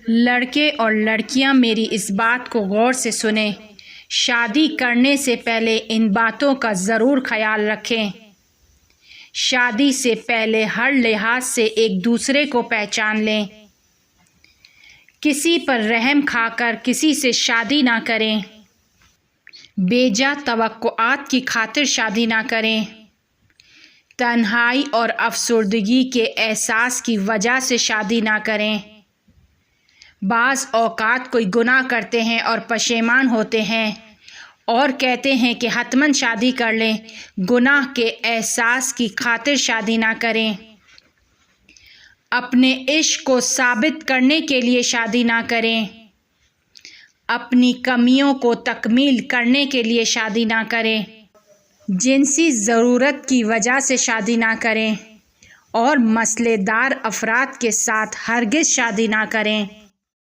لڑکے اور لڑکیاں میری اس بات کو غور سے سنیں، شادی کرنے سے پہلے ان باتوں کا ضرور خیال رکھیں۔ شادی سے پہلے ہر لحاظ سے ایک دوسرے کو پہچان لیں۔ کسی پر رحم کھا کر کسی سے شادی نہ کریں۔ بیجا توقعات کی خاطر شادی نہ کریں۔ تنہائی اور افسردگی کے احساس کی وجہ سے شادی نہ کریں۔ بعض اوقات کوئی گناہ کرتے ہیں اور پشیمان ہوتے ہیں اور کہتے ہیں کہ حتماً شادی کر لیں۔ گناہ کے احساس کی خاطر شادی نہ کریں۔ اپنے عشق کو ثابت کرنے کے لیے شادی نہ کریں۔ اپنی کمیوں کو تکمیل کرنے کے لیے شادی نہ کریں۔ جنسی ضرورت کی وجہ سے شادی نہ کریں اور مسئلے دار افراد کے ساتھ ہرگز شادی نہ کریں۔